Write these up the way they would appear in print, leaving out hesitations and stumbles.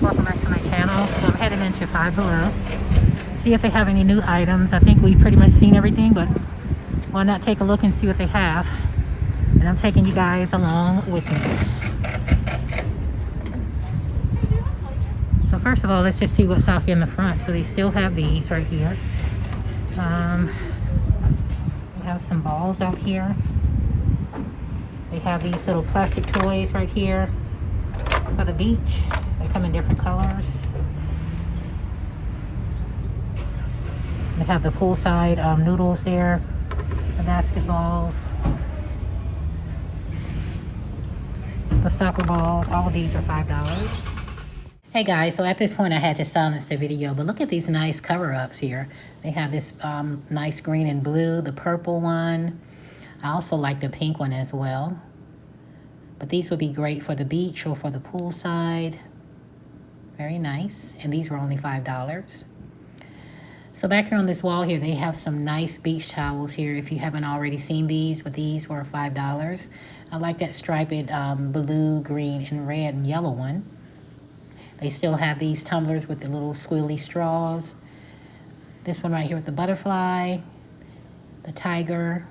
welcome back to my channel. So I'm heading into Five Below. See if they have any new items. I think we've pretty much seen everything, but why not take a look and see what they have? And I'm taking you guys along with me. So first of all, let's just see what's out here in the front. So they still have these right here. We have some balls out here. They have these little plastic toys right here for the beach. They come in different colors. They have the poolside noodles there, the basketballs, the soccer balls. All of these are $5. Hey guys, so at this point I had to silence the video, but look at these nice cover-ups here. They have this nice green and blue, the purple one. I also like the pink one as well. But these would be great for the beach or for the poolside. Very nice. And these were only $5. So back here on this wall here, they have some nice beach towels here. If you haven't already seen these, but these were $5. I like that striped blue, green, and red and yellow one. They still have these tumblers with the little squealy straws. This one right here with the butterfly, the tiger,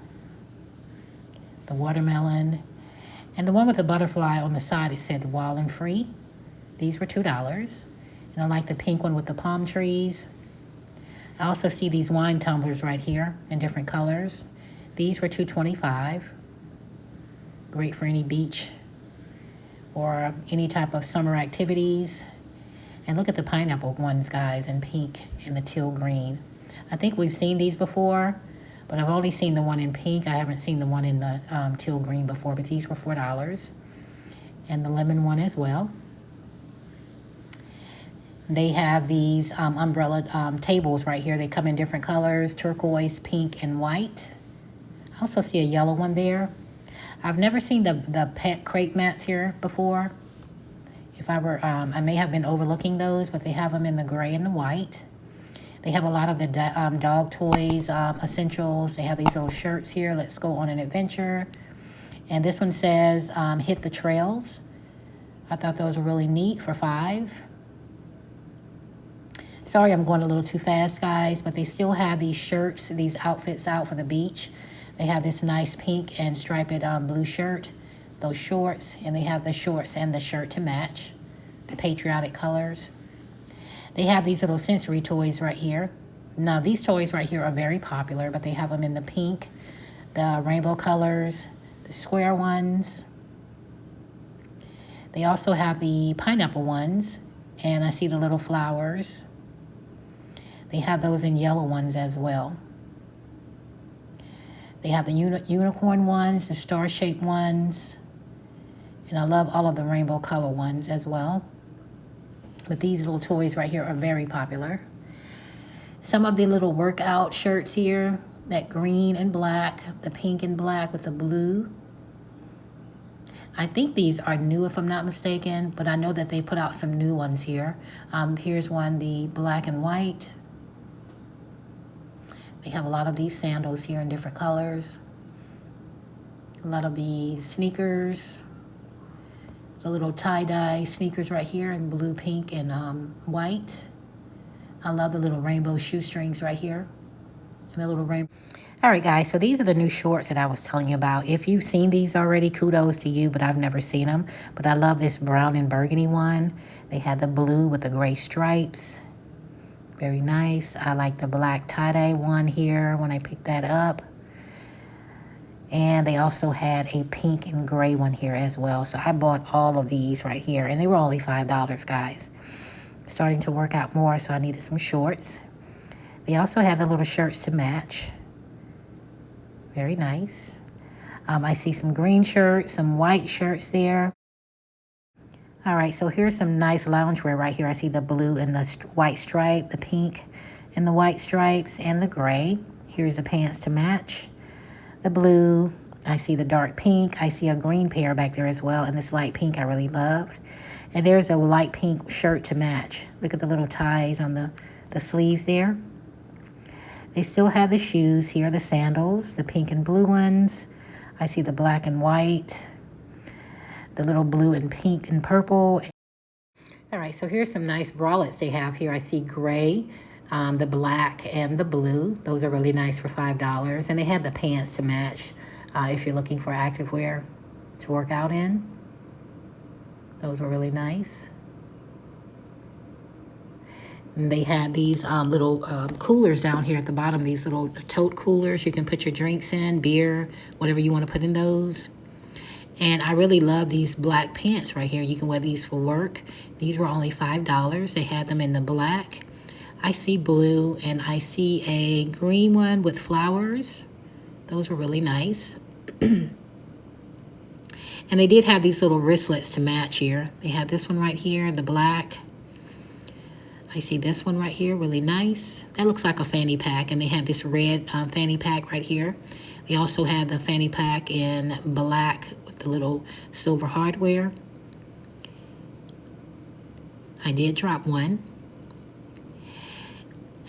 the watermelon, and the one with the butterfly on the side, it said wild and free. These were $2. And I like the pink one with the palm trees. I also see these wine tumblers right here in different colors. These were $2.25. Great for any beach or any type of summer activities. And look at the pineapple ones, guys, in pink and the teal green. I think we've seen these before, but I've only seen the one in pink. I haven't seen the one in the teal green before, but these were $4. And the lemon one as well. They have these umbrella tables right here. They come in different colors, turquoise, pink, and white. I also see a yellow one there. I've never seen the pet crepe mats here before. If I were, I may have been overlooking those, but they have them in the gray and the white. They have a lot of the dog toys, essentials. They have these little shirts here. Let's go on an adventure. And this one says, hit the trails. I thought those were really neat for $5. Sorry, I'm going a little too fast, guys, but they still have these shirts, these outfits out for the beach. They have this nice pink and striped blue shirt, those shorts, and they have the shorts and the shirt to match, the patriotic colors. They have these little sensory toys right here. Now, these toys right here are very popular, but they have them in the pink, the rainbow colors, the square ones. They also have the pineapple ones, and I see the little flowers. They have those in yellow ones as well. They have the unicorn ones, the star-shaped ones, and I love all of the rainbow color ones as well. But these little toys right here are very popular. Some of the little workout shirts here, that green and black, the pink and black with the blue. I think these are new if I'm not mistaken, but I know that they put out some new ones here. Here's one, the black and white. They have a lot of these sandals here in different colors. A lot of the sneakers. The little tie-dye sneakers right here in blue, pink, and white. I love the little rainbow shoestrings right here. And the little rainbow. All right, guys, so these are the new shorts that I was telling you about. If you've seen these already, kudos to you, but I've never seen them. But I love this brown and burgundy one. They had the blue with the gray stripes. Very nice. I like the black tie-dye one here when I picked that up. And they also had a pink and gray one here as well. So I bought all of these right here. And they were only $5, guys. Starting to work out more, so I needed some shorts. They also have the little shirts to match. Very nice. I see some green shirts, some white shirts there. All right, so here's some nice loungewear right here. I see the blue and the white stripe, the pink and the white stripes, and the gray. Here's the pants to match. The blue, I see the dark pink. I see a green pair back there as well, and this light pink I really loved. And there's a light pink shirt to match. Look at the little ties on the sleeves there. They still have the shoes here, the sandals, the pink and blue ones. I see the black and white, the little blue and pink and purple. All right, so here's some nice bralettes they have here. I see gray, the black, and the blue. Those are really nice for $5. And they have the pants to match if you're looking for activewear to work out in. Those are really nice. And they have these little coolers down here at the bottom, these little tote coolers. You can put your drinks in, beer, whatever you want to put in those. And I really love these black pants right here. You can wear these for work. These were only $5. They had them in the black. I see blue, and I see a green one with flowers. Those were really nice. And they did have these little wristlets to match here. They have this one right here, the black. I see this one right here, really nice. That looks like a fanny pack, and they had this red fanny pack right here. They also had the fanny pack in black with the little silver hardware. I did drop one.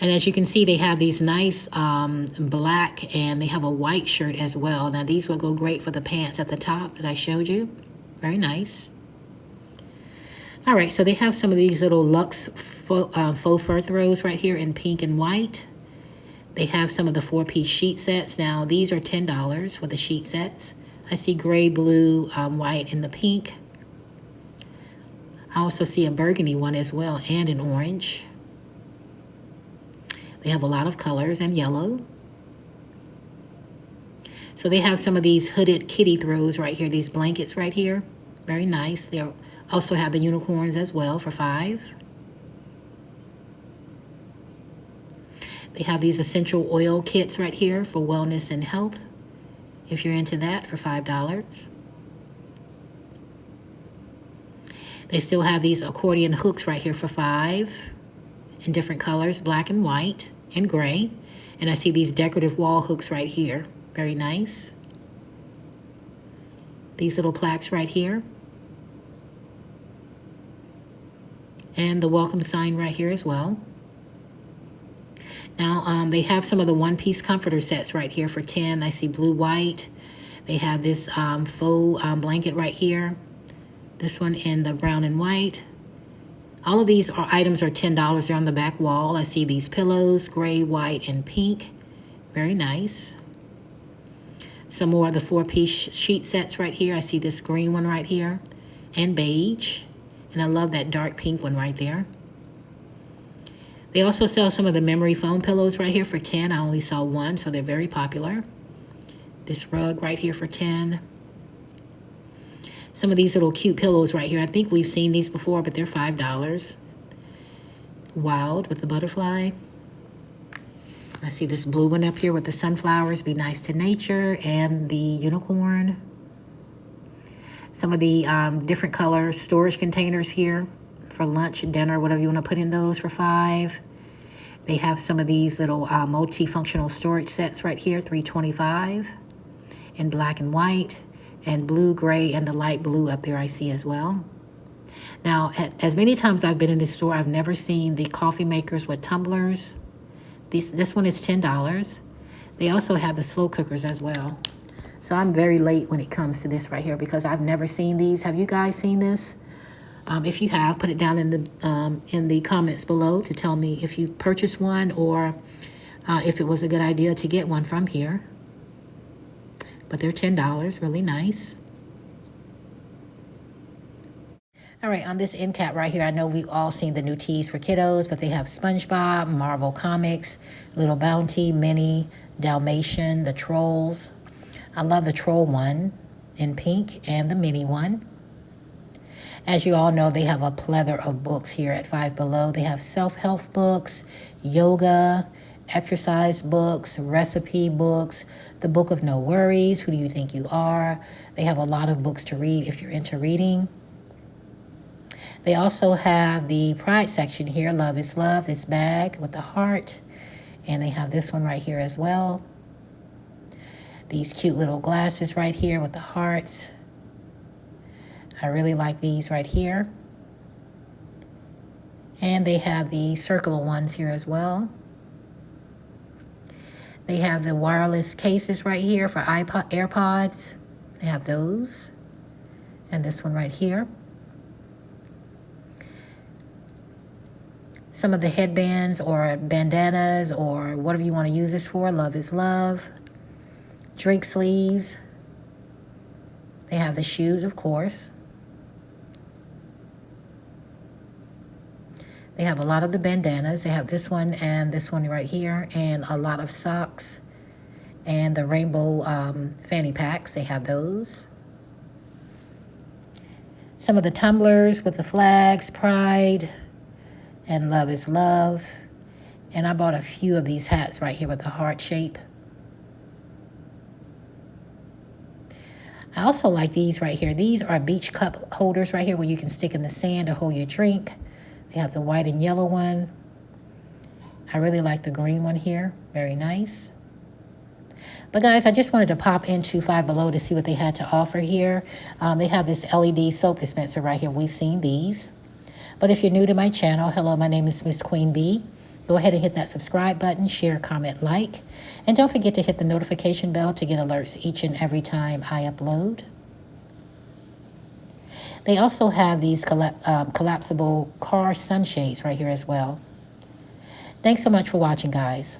And as you can see, they have these nice black, and they have a white shirt as well. Now, these will go great for the pants at the top that I showed you. Very nice. All right, so they have some of these little luxe faux fur throws right here in pink and white. They have some of the 4-piece sheet sets. Now, these are $10 for the sheet sets. I see gray, blue, white, and the pink. I also see a burgundy one as well, and an orange. They have a lot of colors, and yellow. So they have some of these hooded kitty throws right here, these blankets right here. Very nice. They also have the unicorns as well for $5. They have these essential oil kits right here for wellness and health, if you're into that, for $5. They still have these accordion hooks right here for $5 in different colors, black and white and gray. And I see these decorative wall hooks right here. Very nice. These little plaques right here. And the welcome sign right here as well. Now, they have some of the one-piece comforter sets right here for $10. I see blue, white. They have this faux blanket right here. This one in the brown and white. All of these items are $10. They're on the back wall. I see these pillows, gray, white, and pink. Very nice. Some more of the 4-piece sheet sets right here. I see this green one right here, and beige. And I love that dark pink one right there. They also sell some of the memory foam pillows right here for $10. I only saw one, so they're very popular. This rug right here for $10. Some of these little cute pillows right here. I think we've seen these before, but they're $5. Wild with the butterfly. I see this blue one up here with the sunflowers, be nice to nature, and the unicorn. Some of the different color storage containers here for lunch, dinner, whatever you want to put in those for $5. They have some of these little multifunctional storage sets right here, $3.25, in black and white, and blue, gray, and the light blue up there I see as well. Now, as many times I've been in this store, I've never seen the coffee makers with tumblers. This one is $10. They also have the slow cookers as well. So I'm very late when it comes to this right here because I've never seen these. Have you guys seen this? If you have, put it down in the comments below to tell me if you purchased one or if it was a good idea to get one from here. But they're $10, really nice. All right, on this end cap right here, I know we've all seen the new tees for kiddos, but they have SpongeBob, Marvel Comics, Little Bounty, Minnie, Dalmatian, the Trolls. I love the Troll one in pink and the Minnie one. As you all know, they have a plethora of books here at Five Below. They have self-help books, yoga, exercise books, recipe books, the Book of No Worries, Who Do You Think You Are? They have a lot of books to read if you're into reading. They also have the Pride section here, Love is Love, this bag with the heart. And they have this one right here as well. These cute little glasses right here with the hearts. I really like these right here. And they have the circular ones here as well. They have the wireless cases right here for AirPods. They have those. And this one right here. some of the headbands or bandanas or whatever you want to use this for. Love is love. Drink sleeves. They have the shoes, of course. They have a lot of the bandanas. They have this one and this one right here, and a lot of socks and the rainbow fanny packs. They have those. Some of the tumblers with the flags, pride and love is love. And I bought a few of these hats right here with the heart shape. I also like these right here. These are beach cup holders right here where you can stick in the sand to hold your drink. They have the white and yellow one. I really like the green one here. Very nice. But guys, I just wanted to pop into Five Below to see what they had to offer here. They have this LED soap dispenser right here. We've seen these. But if you're new to my channel, hello, my name is Miss Queen Bee. Go ahead and hit that subscribe button, share, comment, like. And don't forget to hit the notification bell to get alerts each and every time I upload. They also have these collapsible car sunshades right here as well. Thanks so much for watching, guys.